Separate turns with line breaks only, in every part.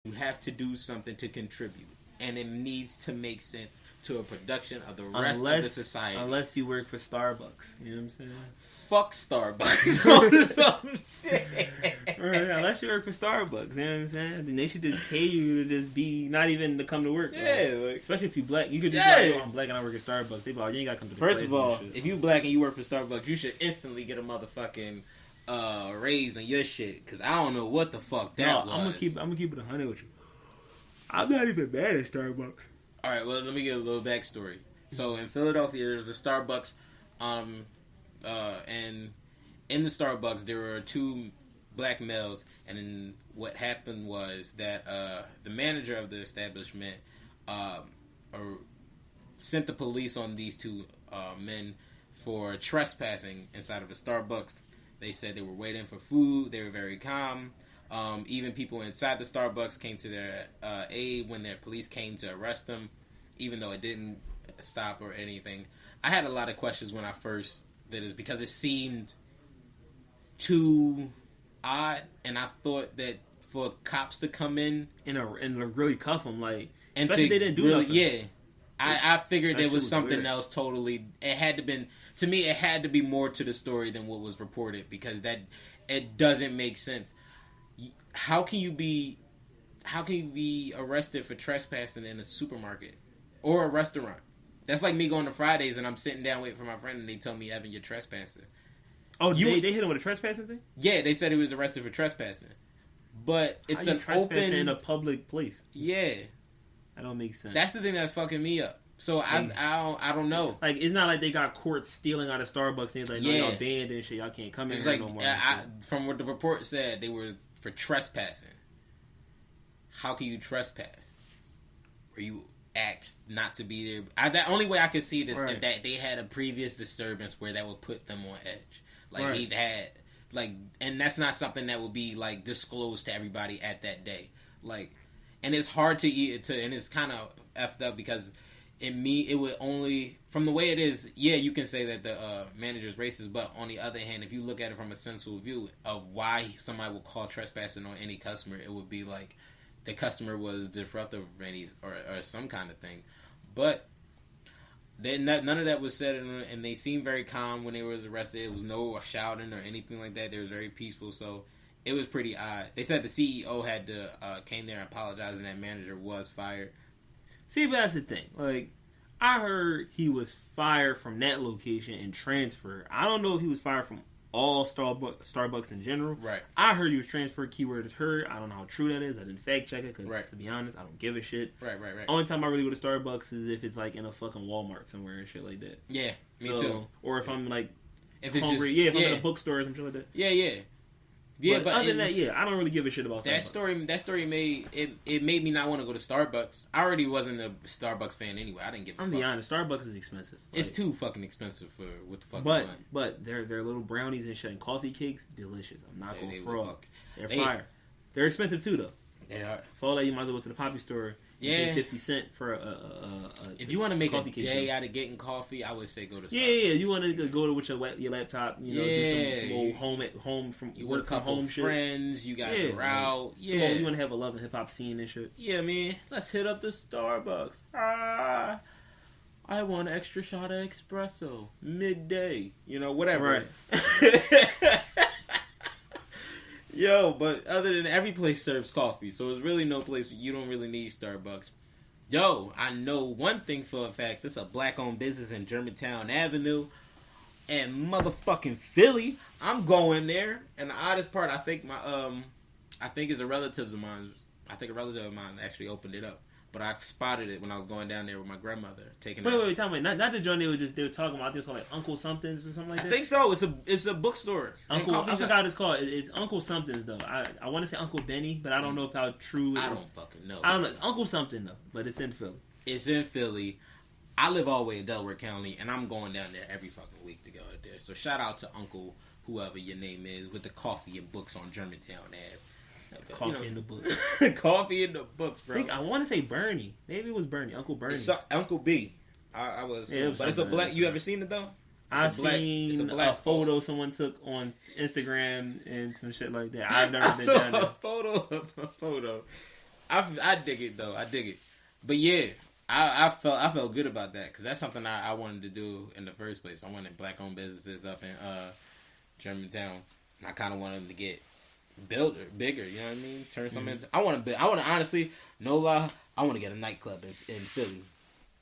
You have to do something to contribute. And it needs to make sense to a production of the rest of the society.
Unless you work for Starbucks. You know what I'm saying?
Fuck Starbucks. Some shit.
Right, unless you work for Starbucks. You know what I'm saying? Then they should just pay you to just be, not even to come to work.
Yeah.
Like, especially if you black. You could just be like, I'm black and I work at Starbucks. They be like, you ain't got to come to the
First of all, if you black and you work for Starbucks, you should instantly get a motherfucking raise on your shit. Because I don't know what the fuck that was.
I'm gonna keep it 100 with you. I'm not even mad at Starbucks.
Alright, well, let me get a little backstory. So, in Philadelphia, there was a Starbucks, and in the Starbucks, there were 2 black males, and then what happened was that the manager of the establishment sent the police on these 2 men for trespassing inside of a Starbucks. They said they were waiting for food. They were very calm. Even people inside the Starbucks came to their aid when their police came to arrest them, even though it didn't stop or anything. I had a lot of questions when I first did this because it seemed too odd, and I thought that for cops to come in
and really cuff them, like,
and
especially they didn't do nothing.
Yeah, I figured there was something else totally. It had to been, to me, it had to be more to the story than what was reported, because that it doesn't make sense. How can you be arrested for trespassing in a supermarket or a restaurant? That's like me going to Fridays and I'm sitting down waiting for my friend and they tell me, Evan, you're trespassing.
Oh, they hit him with a trespassing thing?
Yeah, they said he was arrested for trespassing. But it's an open
in a public place.
Yeah,
that don't make sense.
That's the thing that's fucking me up. So I don't know.
Like, it's not like they got courts stealing out of Starbucks and it's like, no, y'all banned and shit. Y'all can't come in here no more.
From what the report said, they were for trespassing. How can you trespass? Where you asked not to be there? The only way I could see this is that they had a previous disturbance where that would put them on edge. Like he had, like, and that's not something that would be like disclosed to everybody at that day. Like, and it's hard to and it's kind of effed up because it would only, from the way it is, yeah, you can say that the manager's racist, but on the other hand, if you look at it from a sensible view of why somebody would call trespassing on any customer, it would be like the customer was disruptive or some kind of thing. But then none of that was said, and they seemed very calm when they were arrested. It was no shouting or anything like that. They was very peaceful, so it was pretty odd. They said the CEO had to came there and apologize, and that manager was fired.
See, but that's the thing. Like, I heard he was fired from that location and transferred. I don't know if he was fired from all Starbucks in general.
Right.
I heard he was transferred. Keyword is heard. I don't know how true that is. I didn't fact check it because, to be honest, I don't give a shit.
Right.
Only time I really go to Starbucks is if it's like in a fucking Walmart somewhere and shit like that.
Yeah, me too.
Or if I'm like
if it's
hungry.
Just,
if I'm in a bookstore or some shit like that.
Yeah,
but other than that, I don't really give a shit about Starbucks.
That story made me not want to go to Starbucks. I already wasn't a Starbucks fan anyway. I didn't give a fuck.
I'm be honest, Starbucks is expensive.
It's too fucking expensive for what the fuck.
But their little brownies and shit and coffee cakes, delicious. I'm not gonna fraud. They're fire. They're expensive too though.
They are.
For all that, you might as well go to the Poppy store. Yeah, 50 cents for a
if you want to make a day out of getting coffee, I would say go to Starbucks.
Yeah. You want to go to with your laptop, do some old home from
you work a couple friends, you guys are out.
Yeah, you want to have a love and hip hop scene and shit.
Yeah, man, let's hit up the Starbucks. I want an extra shot of espresso midday. Whatever. Right. Yo, but other than every place serves coffee, so there's really no place you don't really need Starbucks. Yo, I know one thing for a fact. This is a black-owned business in Germantown Avenue and motherfucking Philly. I'm going there, and the oddest part, I think is a relative of mine. I think a relative of mine actually opened it up. But I spotted it when I was going down there with my grandmother.
Wait, tell me, not the joint they were talking about this called like Uncle Something's or something like that?
I think so. It's a bookstore.
I forgot what it's called. It's Uncle Something's though. I want to say Uncle Benny, but I don't know if how true it is.
I don't fucking know.
I don't know. It's Uncle Something though, but it's in Philly.
It's in Philly. I live all the way in Delaware County, and I'm going down there every fucking week to go there. So shout out to Uncle whoever your name is with the coffee and books on Germantown Ave.
Coffee in the books.
Coffee in the books, bro.
I want to say Bernie. Maybe it was Bernie. Uncle Bernie.
Uncle B. I was. Yeah, but it's a black. You ever seen it though?
I've seen a photo someone took on Instagram and some shit like that. I've never been down there.
A photo. I dig it though. I dig it. But yeah, I felt good about that because that's something I wanted to do in the first place. I wanted black owned businesses up in Germantown, and I kind of wanted them to get bigger. You know what I mean? Turn something into. I want to honestly, no lie, I want to get a nightclub in Philly.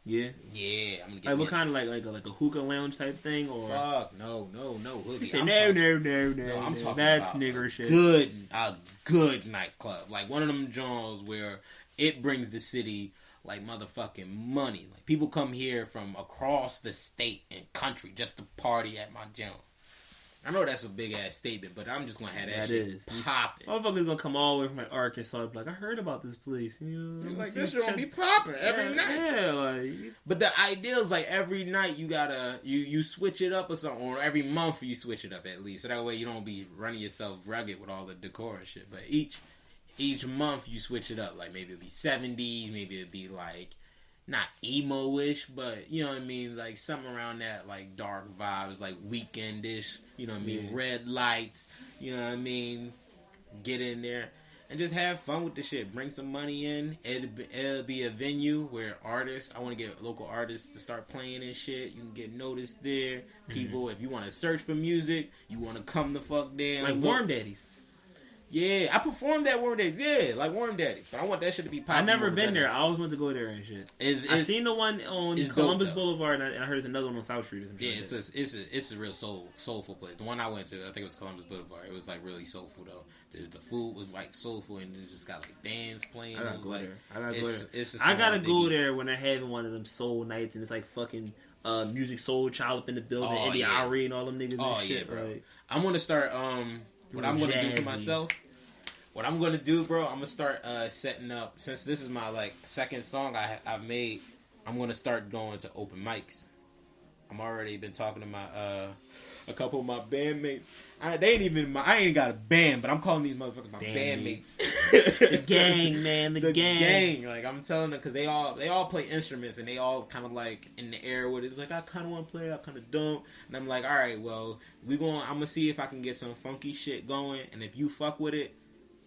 Yeah,
yeah. I'm gonna get
like what kind of like a hookah lounge type thing or
fuck no.
Say, no.
I'm talking
that's
about
nigger shit.
A good nightclub, like one of them joints where it brings the city like motherfucking money. Like people come here from across the state and country just to party at my joint. I know that's a big ass statement, but I'm just gonna have that shit popping.
Motherfuckers gonna come all the way from like Arkansas and be like, I heard about this place. You know,
it's like this shit gonna be popping every night.
Yeah, like.
But the idea is like every night you gotta you switch it up or something, or every month you switch it up at least, so that way you don't be running yourself rugged with all the decor and shit. But each month you switch it up. Like maybe it'll be 70s, maybe it'll be like not emo-ish, but you know what I mean, like something around that, like dark vibes, like weekend-ish. You know what I mean? Yeah. Red lights. You know what I mean? Get in there and just have fun with the shit. Bring some money in. It'll be a venue where artists. I want to get local artists to start playing and shit. You can get noticed there. People, if you want to search for music, you want to come the fuck there.
Like Warm Daddies.
Yeah, I performed at Warm Daddies. Yeah, like Warm Daddies. But I want that shit to be popping.
I never been there. I always wanted to go there and shit. I seen the one on Columbus Boulevard, and I heard there's another one on South Street. Or some shit.
Yeah, it's a real soulful place. The one I went to, I think it was Columbus Boulevard. It was like really soulful though. The food was like soulful, and it just got like bands playing.
I gotta go there.
I
gotta go there when they're having one of them soul nights, and it's like fucking Music Soul Child up in the building, Eddie Ari and all them niggas and shit.
Yeah, bro.
Like,
I'm gonna start. What I'm gonna do for myself. What I'm gonna do, bro, I'm gonna start setting up. Since this is my like second song I've made, I'm gonna start going to open mics. I'm already been talking to my a couple of my bandmates. I ain't got a band, but I'm calling these motherfuckers my bandmates.
The gang, man, the gang.
Like I'm telling them because they all play instruments and they all kind of like in the air with it. It's like I kind of want to play, I kind of don't. And I'm like, all right, well, I'm gonna see if I can get some funky shit going, and if you fuck with it,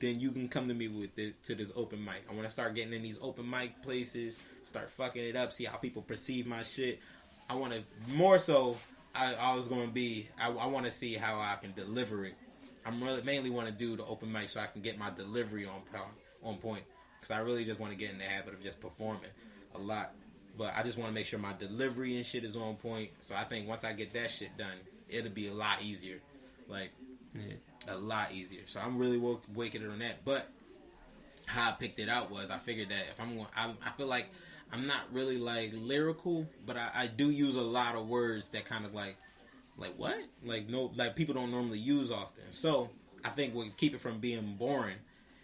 then you can come to me with this open mic. I want to start getting in these open mic places, start fucking it up, see how people perceive my shit. I want to more so. I was going to be. I want to see how I can deliver it. I'm mainly want to do the open mic so I can get my delivery on point. Because I really just want to get in the habit of just performing a lot. But I just want to make sure my delivery and shit is on point. So I think once I get that shit done, it'll be a lot easier. Like. Yeah. A lot easier. So I'm really waking it on that. But how I picked it out was I figured that if I'm going, I feel like I'm not really like lyrical, but I do use a lot of words that kind of like what? Like people don't normally use often. So I think what keep it from being boring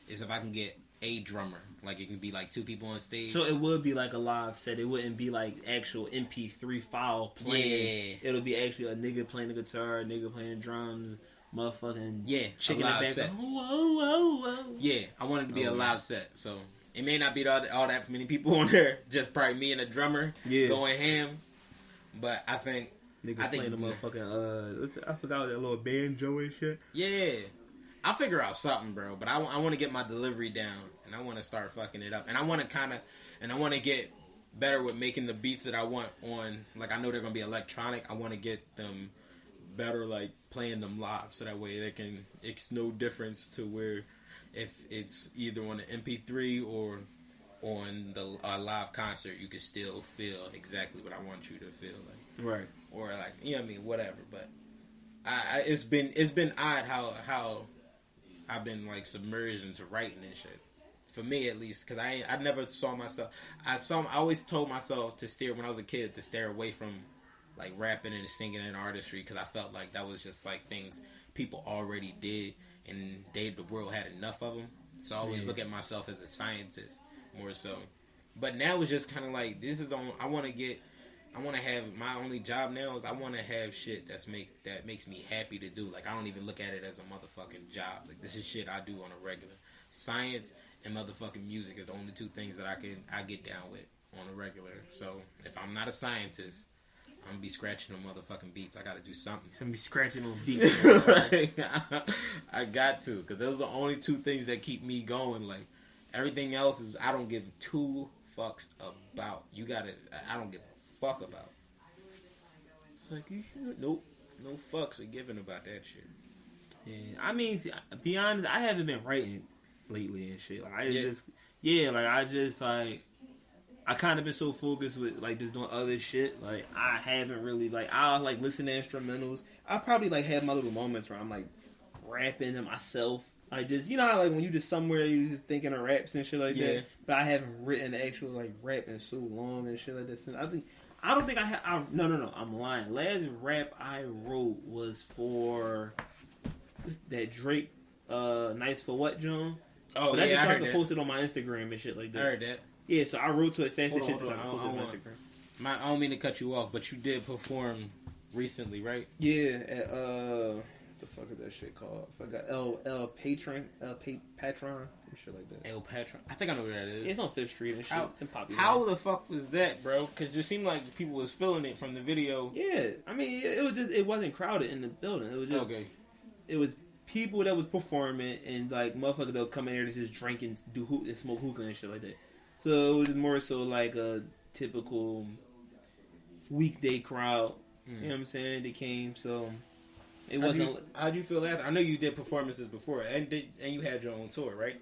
is if I can get a drummer. Like it can be like two people on stage.
So it would be like a live set. It wouldn't be like actual MP3 file playing. Yeah. It'll be actually a nigga playing the guitar, a nigga playing drums. Motherfucking chicken in the back.
Set.
Whoa.
Yeah, I want it to be a live set. So it may not be all that many people on there. Just probably me and a drummer going ham. But I think
playing the motherfucking I forgot that little banjo and shit.
Yeah, I'll figure out something, bro. But I want to get my delivery down, and I want to start fucking it up, and I want to get better with making the beats that I want on. Like I know they're gonna be electronic. I want to get them better, like playing them live, so that way it's no difference to where if it's either on the MP3 or on the live concert, you can still feel exactly what I want you to feel like,
right?
Or like, you know what I mean, whatever. But it's been odd how I've been like submerged into writing and shit. For me, at least, because I never saw myself. I always told myself to steer when I was a kid to steer away from like rapping and singing and artistry, because I felt like that was just like things people already did, and the world had enough of them. So I always look at myself as a scientist more so. But now it's just kind of like this is I want to have my only job now is I want to have shit that makes me happy to do. Like I don't even look at it as a motherfucking job. Like this is shit I do on a regular. Science and motherfucking music is the only two things that I get down with on a regular. So if I'm not a scientist, I'm gonna be scratching the motherfucking beats. I gotta do something.
He's gonna be scratching on beats.
I got to, because those are the only two things that keep me going. Like, Everything else is I don't give two fucks about. I don't give a fuck about. It's like you should. Nope. No fucks are given about that shit.
Yeah, I mean, see, to be honest, I haven't been writing lately and shit. Like, I kind of been so focused with, like, just doing other shit. Like, I haven't really, like, I'll, like, listen to instrumentals. I probably, like, have my little moments where I'm, like, rapping to myself. Like, just, you know how, like, when you just somewhere, you just thinking of raps and shit like that. But I haven't written the actual, like, rap in so long and shit like that. Since I don't think I have. No. I'm lying. Last rap I wrote was for that Drake, "Nice for What" John.
Oh,
but I heard that. Post it on my Instagram and shit like that.
I heard that.
Yeah, so I wrote to it fast and shit. So I posted on Instagram.
I don't mean to cut you off, but you did perform recently, right?
Yeah, at what the fuck is that shit called? I forgot. El Patron, some shit like that.
El Patron. I think I know where that is.
Yeah, it's on 5th Street and shit. It's in Poppy.
How the fuck was that, bro? Because it seemed like people was feeling it from the video.
Yeah, I mean, it wasn't crowded in the building. It was just
okay.
It was people that was performing and like motherfuckers that was coming here to just drink and and smoke hookah and shit like that. So it was more so like a typical weekday crowd. You know what I'm saying? They came, so it wasn't.
How'd you feel after? I know you did performances before, and you had your own tour, right?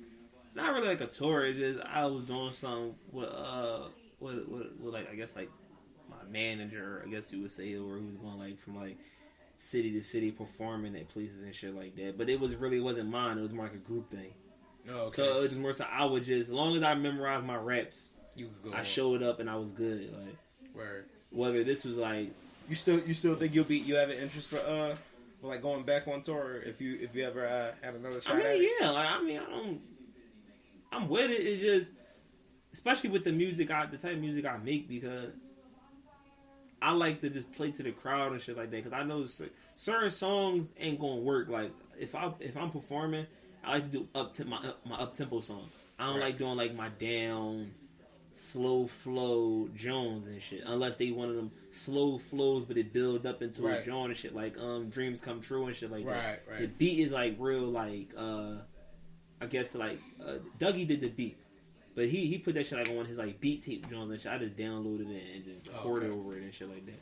Not really like a tour. It's just I was doing something with like I guess like my manager, I guess you would say, or who was going like from like city to city performing at places and shit like that. But it wasn't mine. It was more like a group thing.
Oh, okay.
So it was more so I would just, as long as I memorized my raps,
you could go.
I showed up and I was good. Like,
word.
Whether this was like,
you still think you have an interest for like going back on tour if you ever have another shot at it?
Yeah. Like, I'm with it. It's just, especially with the music, the type of music I make, because I like to just play to the crowd and shit like that. Because I know certain songs ain't gonna work. Like if I'm performing, I like to do my up tempo songs. I don't like doing like my down, slow flow Jones and shit. Unless they one of them slow flows, but it build up into a Jones and shit. Like Dreams Come True and shit like that. Right. The beat is like real like I guess like Dougie did the beat. But he put that shit like on his like beat tape Jones and shit. I just downloaded it and just recorded over it and shit like that.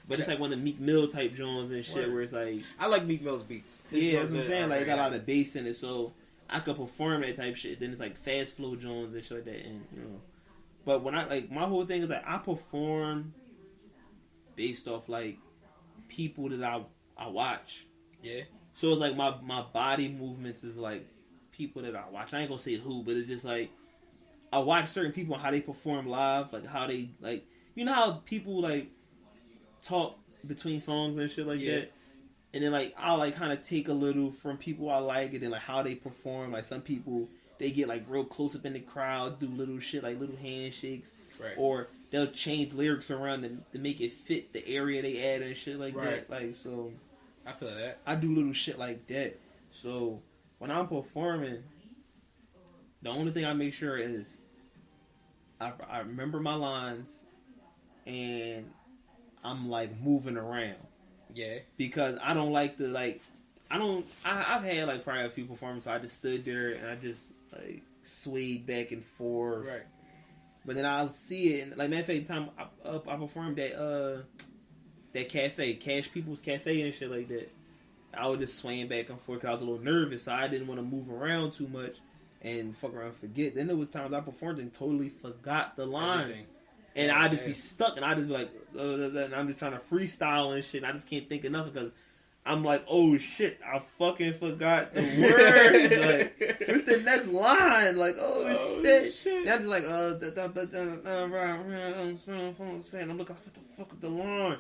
But it's like one of the Meek Mill type Jones and shit where it's like,
I like Meek Mill's beats.
Yeah, that's what I'm saying. Like, it got a lot of bass in it, so I could perform that type shit. Then it's like fast flow Jones and shit like that, and you know. But when my whole thing is like I perform based off like people that I watch.
Yeah.
So it's like my body movements is like people that I watch. I ain't gonna say who, but it's just like I watch certain people how they perform live, like how they like, you know how people like talk between songs and shit like that, and then like I'll like kind of take a little from people I like, and then like how they perform. Like some people they get like real close up in the crowd, do little shit like little handshakes, or they'll change lyrics around to make it fit the area they add and shit like that. Like so,
I feel that
I do little shit like that. So when I'm performing, the only thing I make sure is I remember my lines and I'm like moving around.
Yeah. Because
I don't like to like I've had like probably a few performances where I just stood there and I just like swayed back and forth.
Right.
But then I'll see it and like matter of fact, time I performed at that cafe, Cash People's Cafe and shit like that. I was just swaying back and forth because I was a little nervous, so I didn't want to move around too much and fuck around and forget. Then there was times I performed and totally forgot the lines. Everything. And I'd just be stuck, and I'd just be like, and I'm just trying to freestyle and shit. And I just can't think of nothing because I'm like, oh shit, I fucking forgot the words. Like, what's the next line? Like, oh shit. And I'm just like, I'm looking, what the fuck is the line?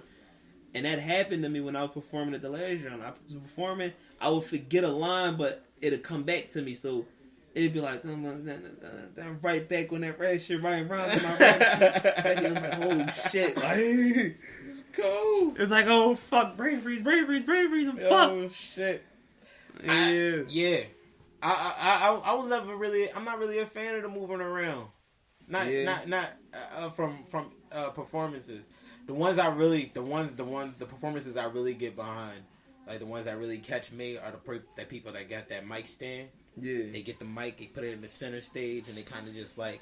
And that happened to me when I was performing at the last round. I was performing, I would forget a line, but it'll come back to me. So it'd be like, I'm right back on that red shit, right around to my right shit. I'm like, oh shit. Like,
it's cool.
It's like, oh fuck, brain freeze, and fuck.
Oh shit.
Yeah.
I was never really, I'm not really a fan of the moving around. Not from performances. The performances I really get behind, like the ones that really catch me are the people that got that mic stand. They get the mic, they put it in the center stage, and they kind of just like